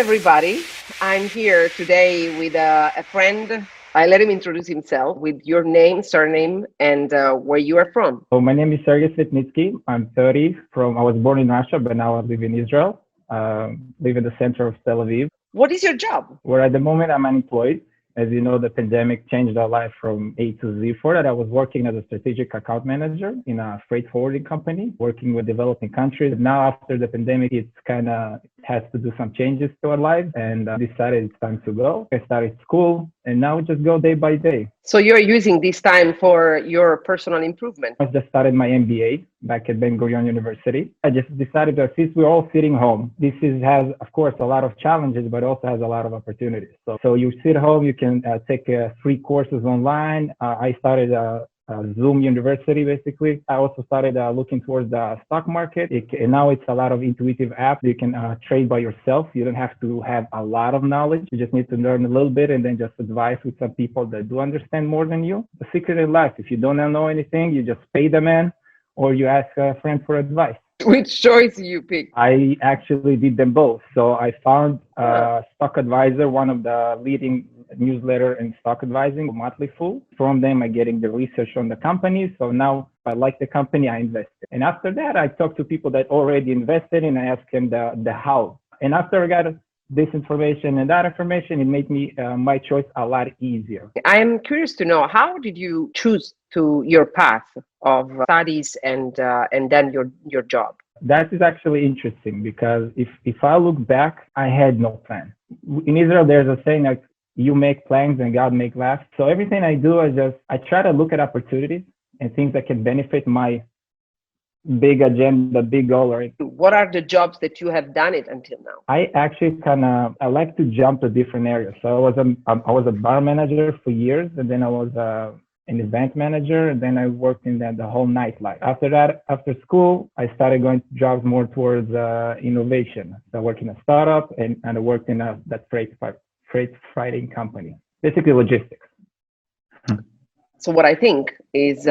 everybody. I'm here today with a friend. I let him introduce himself with your name, surname, and where you are from. So my name is Sergey Svetnitski. I'm 30. I was born in Russia, but now I live in Israel. Live in the center of Tel Aviv, What is your job? where at the moment I'm unemployed. As you know, the pandemic changed our life from A to Z. For that, I was working as a strategic account manager in a freight forwarding company, working with developing countries. Now, after the pandemic, it has to do some changes to our lives, and decided it's time to go. I started school, and now we just go day by day. So you're using this time for your personal improvement. I just started my MBA back at Ben Gurion University. I just decided that since we're all sitting home, has, of course, a lot of challenges, but also has a lot of opportunities. So you sit home, you can take 3 courses online. I started a Zoom University, basically. I also started looking towards the stock market. And now it's a lot of intuitive apps. You can trade by yourself. You don't have to have a lot of knowledge. You just need to learn a little bit and then just advise with some people that do understand more than you. The secret in life, if you don't know anything, you just pay the man or you ask a friend for advice. Which choice do you pick? I actually did them both. So I found Stock Advisor, one of the leading newsletter in stock advising, Motley Fool. From them, I'm getting the research on the company. So now if I like the company, I invested. And after that, I talked to people that already invested and I asked them the how. And after I got this information and that information, it made me my choice a lot easier. I am curious to know, how did you choose to your path of studies and then your job? That is actually interesting because if I look back, I had no plan. In Israel, there's a saying like, you make plans and God make laughs. So everything I do, I try to look at opportunities and things that can benefit my big agenda, big goal. Right? What are the jobs that you have done it until now? I actually I like to jump to different areas. So I was a bar manager for years, and then I was an event manager, and then I worked in the whole nightlife. After that, after school, I started going to jobs more towards innovation. So I worked in a startup and I worked in that freight freighting company, basically logistics. So what I think is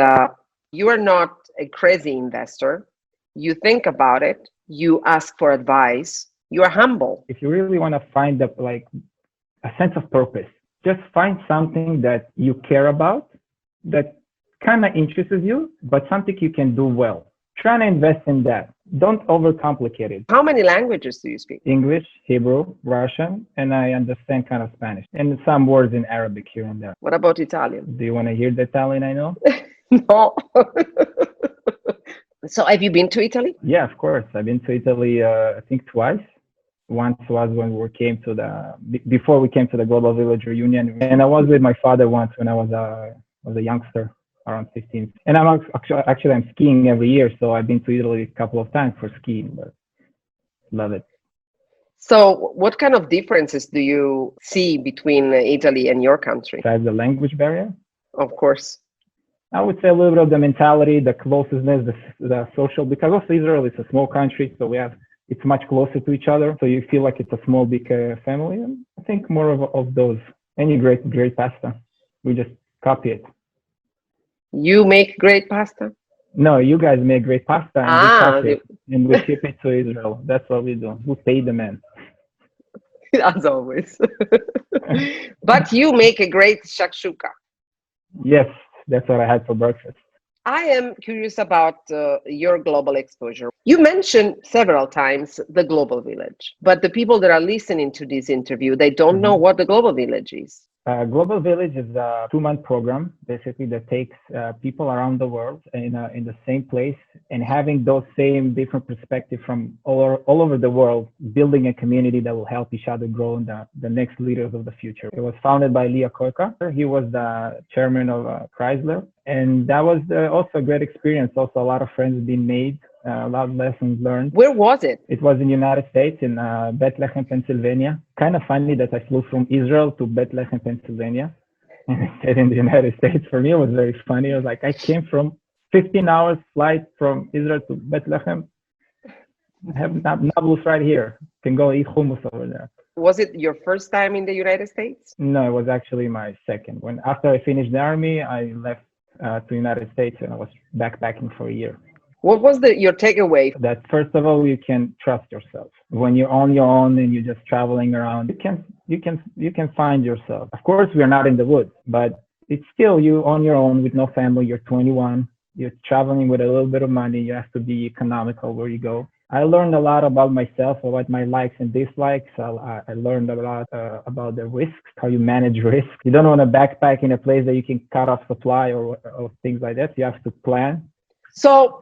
you are not a crazy investor. You think about it, you ask for advice, you are humble. If you really want to find a sense of purpose, just find something that you care about, that kind of interests you, but something you can do well. Try to invest in that. Don't overcomplicate it. How many languages do you speak? English, Hebrew, Russian, and I understand kind of Spanish and some words in Arabic here and there. What about Italian? Do you want to hear the Italian I know? No. So have you been to Italy? Yeah, of course. I've been to Italy, I think twice. Once was when before we came to the Global Village reunion. And I was with my father once when I was a youngster, around 15. And I'm skiing every year. So I've been to Italy a couple of times for skiing, but love it. So what kind of differences do you see between Italy and your country? Besides the language barrier? Of course. I would say a little bit of the mentality, the closeness, the social, because also Israel is a small country, so it's much closer to each other. So you feel like it's a small, big family. And I think more of those. Any great pasta. We just copy it. You make great pasta? No, you guys make great pasta and we copy it and we ship it to Israel. That's what we do. We pay the man. As always. But you make a great shakshuka. Yes. That's what I had for breakfast. I am curious about your global exposure. You mentioned several times the Global Village, but the people that are listening to this interview, they don't know what the Global Village is. Global Village is a 2-month program, basically, that takes people around the world in the same place and having those same different perspectives from all over the world, building a community that will help each other grow in the next leaders of the future. It was founded by Leah Koika. He was the chairman of Chrysler. And that was also a great experience. Also, a lot of friends being made, a lot of lessons learned. Where was it? It was in the United States, in Bethlehem, Pennsylvania. Kind of funny that I flew from Israel to Bethlehem, Pennsylvania, and I stayed in the United States. For me, it was very funny. I was like, I came from 15 hours flight from Israel to Bethlehem. I have Nablus right here. Can go eat hummus over there. Was it your first time in the United States? No, it was actually my second. After I finished the army, I left to the United States and I was backpacking for a year. What was your takeaway? That first of all, you can trust yourself. When you're on your own and you're just traveling around, you can find yourself. Of course, we're not in the woods, but it's still you on your own with no family. You're 21. You're traveling with a little bit of money. You have to be economical where you go. I learned a lot about myself, about my likes and dislikes. I learned a lot about the risks, how you manage risk. You don't want to backpack in a place that you can cut off supply or things like that. You have to plan. So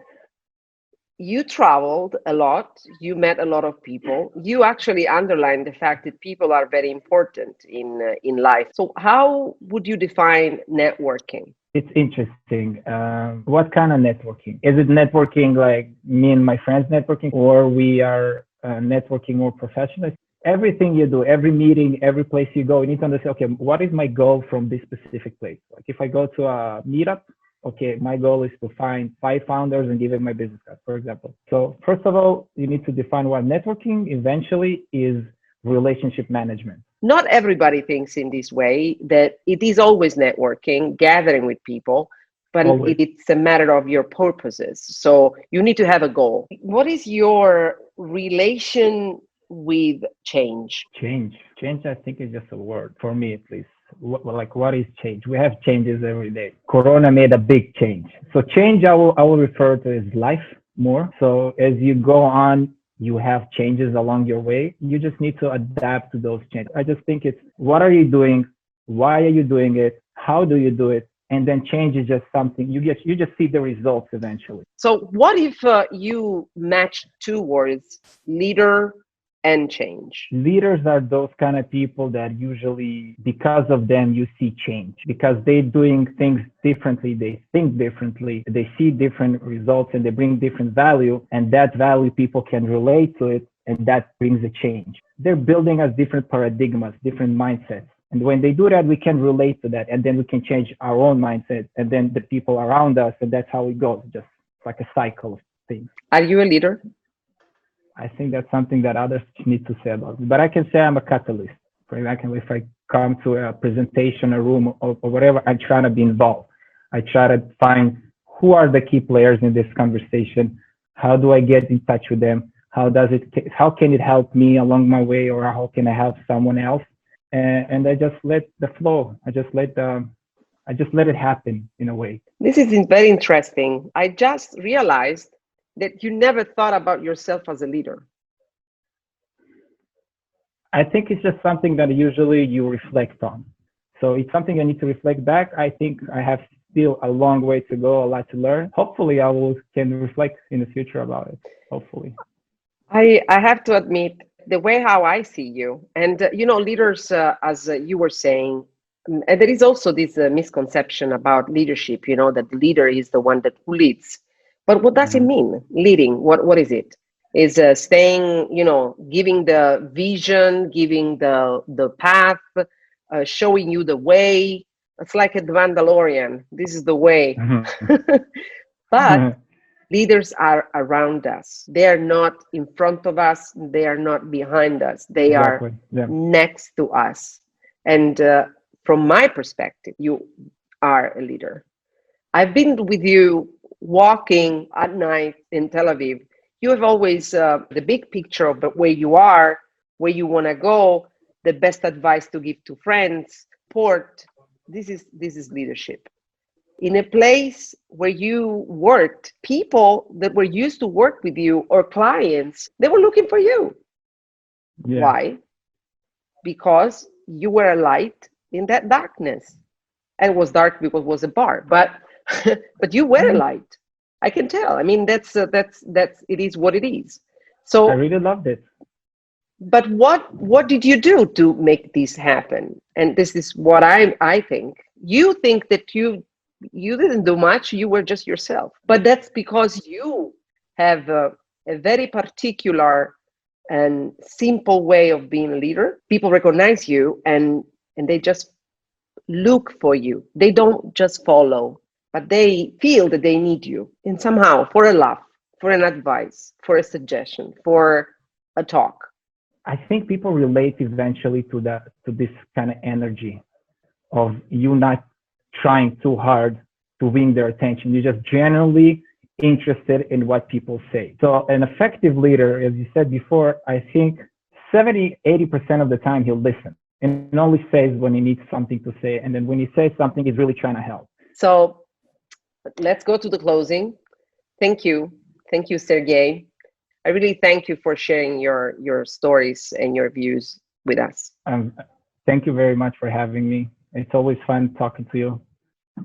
you traveled a lot, you met a lot of people. You actually underlined the fact that people are very important in life. So how would you define networking? It's interesting. What kind of networking? Is it networking like me and my friends networking, or we are networking more professional? Everything you do, every meeting, every place you go, you need to understand, okay, what is my goal from this specific place? Like if I go to a meetup, okay, my goal is to find 5 founders and give them my business card, for example. So first of all, you need to define what networking eventually is. Relationship management. Not everybody thinks in this way, that it is always networking, gathering with people, but it's a matter of your purposes. So you need to have a goal. What is your relation with change? Change, I think, is just a word, for me at least. What is change? We have changes every day. Corona made a big change. So change, I will refer to as life more. So as you go on, you have changes along your way. You just need to adapt to those changes. I just think it's, what are you doing? Why are you doing it? How do you do it? And then change is just something you just see the results eventually. So what if you match 2 words, leader and change? Leaders are those kind of people that usually, because of them, you see change, because they're doing things differently. They think differently. They see different results and they bring different value, and that value people can relate to it, and that brings a change. They're building us different paradigms, different mindsets. And when they do that, we can relate to that, and then we can change our own mindset, and then the people around us, and that's how it goes, just like a cycle of things. Are you a leader? I think that's something that others need to say about it. But I can say I'm a catalyst. For example, if I come to a presentation, a room, or whatever, I try to be involved. I try to find who are the key players in this conversation. How do I get in touch with them? How can it help me along my way, or how can I help someone else? And I just let the flow. I just let it happen in a way. This is very interesting. I just realized that you never thought about yourself as a leader. I think it's just something that usually you reflect on. So it's something I need to reflect back. I think I have still a long way to go, a lot to learn. Hopefully can reflect in the future about it. Hopefully. I have to admit, the way how I see you, and leaders, as you were saying, and there is also this misconception about leadership, that the leader is the one that leads. But what does it mean, leading? What is it? Is staying, giving the vision, giving the path, showing you the way. It's like a Mandalorian. This is the way. But leaders are around us. They are not in front of us. They are not behind us. They are next to us. And from my perspective, you are a leader. I've been with you walking at night in Tel Aviv. You have always the big picture of where you are, where you want to go, the best advice to give to friends, support. This is leadership. In a place where you worked, people that were used to work with you or clients, they were looking for you. Yeah. Why? Because you were a light in that darkness. And it was dark because it was a bar, but you were a light. I can tell. I mean, that's it is what it is. So I really loved it. But what did you do to make this happen? And this is what I think. You think that you didn't do much. You were just yourself. But that's because you have a very particular and simple way of being a leader. People recognize you and they just look for you. They don't just follow, but they feel that they need you. And somehow, for a laugh, for an advice, for a suggestion, for a talk. I think people relate eventually to this kind of energy of you not trying too hard to win their attention. You just genuinely interested in what people say. So an effective leader, as you said before, I think 70-80% of the time he'll listen and only says when he needs something to say. And then when he says something, he's really trying to help. So let's go to the closing. Thank you. Thank you, Sergey. I really thank you for sharing your stories and your views with us. Thank you very much for having me. It's always fun talking to you.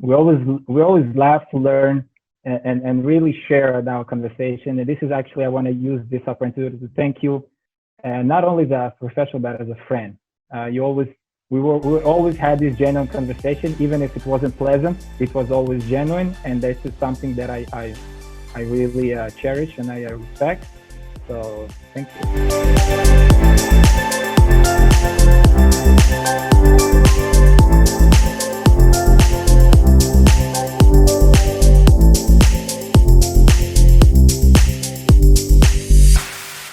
We always laugh to learn and really share in our conversation. And this is actually, I want to use this opportunity to thank you, not only as a professional, but as a friend. We always had this genuine conversation, even if it wasn't pleasant, it was always genuine. And this is something that I really cherish and I respect. So thank you.